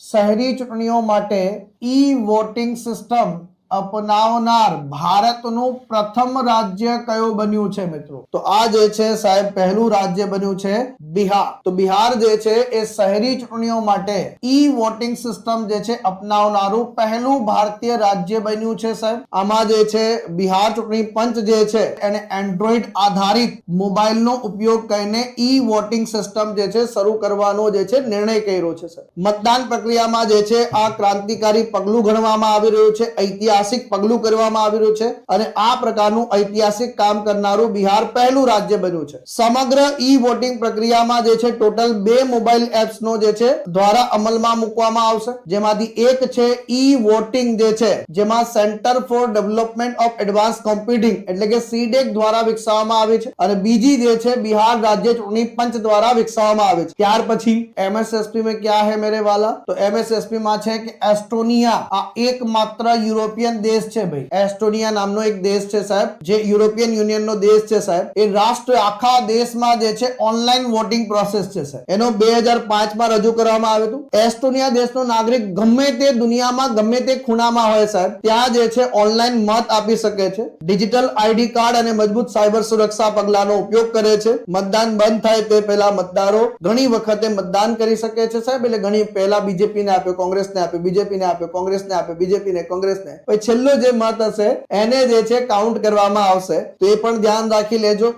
શહેરી ચૂંટણીઓ માટે ઈ વોટિંગ સિસ્ટમ અપનાવનાર ભારતનું પ્રથમ રાજ્ય કયું બન્યું છે મિત્રો? તો આ જે છે સાહેબ પહેલું રાજ્ય બન્યું છે બિહાર. તો બિહાર જે છે એ શહેરી ચૂંટણીઓ માટે ઈ વોટિંગ સિસ્ટમ જે છે અપનાવનારું પહેલું ભારતીય રાજ્ય બન્યું છે સાહેબ. આમાં જે છે બિહાર ચૂંટણી પંચ જે છે એને એન્ડ્રોઈડ આધારિત મોબાઈલનો ઉપયોગ કરીને ઈ વોટિંગ સિસ્ટમ જે છે શરૂ કરવાનો જે છે નિર્ણય કર્યો છે સાહેબ. મતદાન પ્રક્રિયામાં જે છે આ ક્રાંતિકારી પગલું ગણવામાં આવી રહ્યું છે, ઐતિહાસિક પગલું કરવામાં આવી રહ્યું છે અને આ પ્રકારનું ઐતિહાસિક કામ કરનારું બિહાર પહેલું રાજ્ય બન્યું છે. સમગ્ર ઈ વોટિંગ પ્રક્રિયામાં જે છે ટોટલ 2 મોબાઈલ એપ્સ નો જે છે દ્વારા અમલમાં મૂકવામાં આવશે, જેમાંથી એક છે ઈ વોટિંગ જે છે જેમાં centre for development of advance computing એટલે કે સીડેક દ્વારા વિકસાવવામાં આવી છે અને બીજી જે છે બિહાર રાજ્ય ચૂંટણી પંચ દ્વારા વિકસાવવામાં આવી છે. ત્યાર પછી એમએસએસપી में क्या है मेरे वाला? तो एमएसएसपी માં છે કે એસ્ટોનિયા આ એકમાત્ર યુરોપિયન દેશ છે ભાઈ. એસ્ટોનિયા નામનો એક દેશ છે સાહેબ, જે યુરોપિયન યુનિયનનો દેશ છે સાહેબ. એ રાષ્ટ્ર આખા દેશમાં જે છે ઓનલાઈન વોટિંગ પ્રોસેસ છે સાહેબ. એનો 2005 માં રજૂ કરવામાં આવ્યું હતું. એસ્ટોનિયા દેશનો નાગરિક ગમે તે દુનિયામાં ગમે તે ખૂણામાં હોય સાહેબ, ત્યાં જે છે ઓનલાઈન મત આપી શકે છે. ડિજિટલ આઈડી કાર્ડ અને મજબૂત સાયબર સુરક્ષા પગલાનો ઉપયોગ કરે છે. મતદાન બંધ થાય તે પહેલા મતદારો ઘણી વખતે મતદાન કરી શકે છે સાહેબ. એટલે ઘણી પહેલા બીજેપી ને આપ્યો, કોંગ્રેસ ને આપ્યો, બીજેપી ને આપ્યો, કોંગ્રેસ ને આપ્યો, બીજેપી ને, કોંગ્રેસ ને, પછી છેલ્લો જે મત હશે એને જે છે કાઉન્ટ કરવામાં આવશે. તો એ પણ ધ્યાન રાખી લેજો.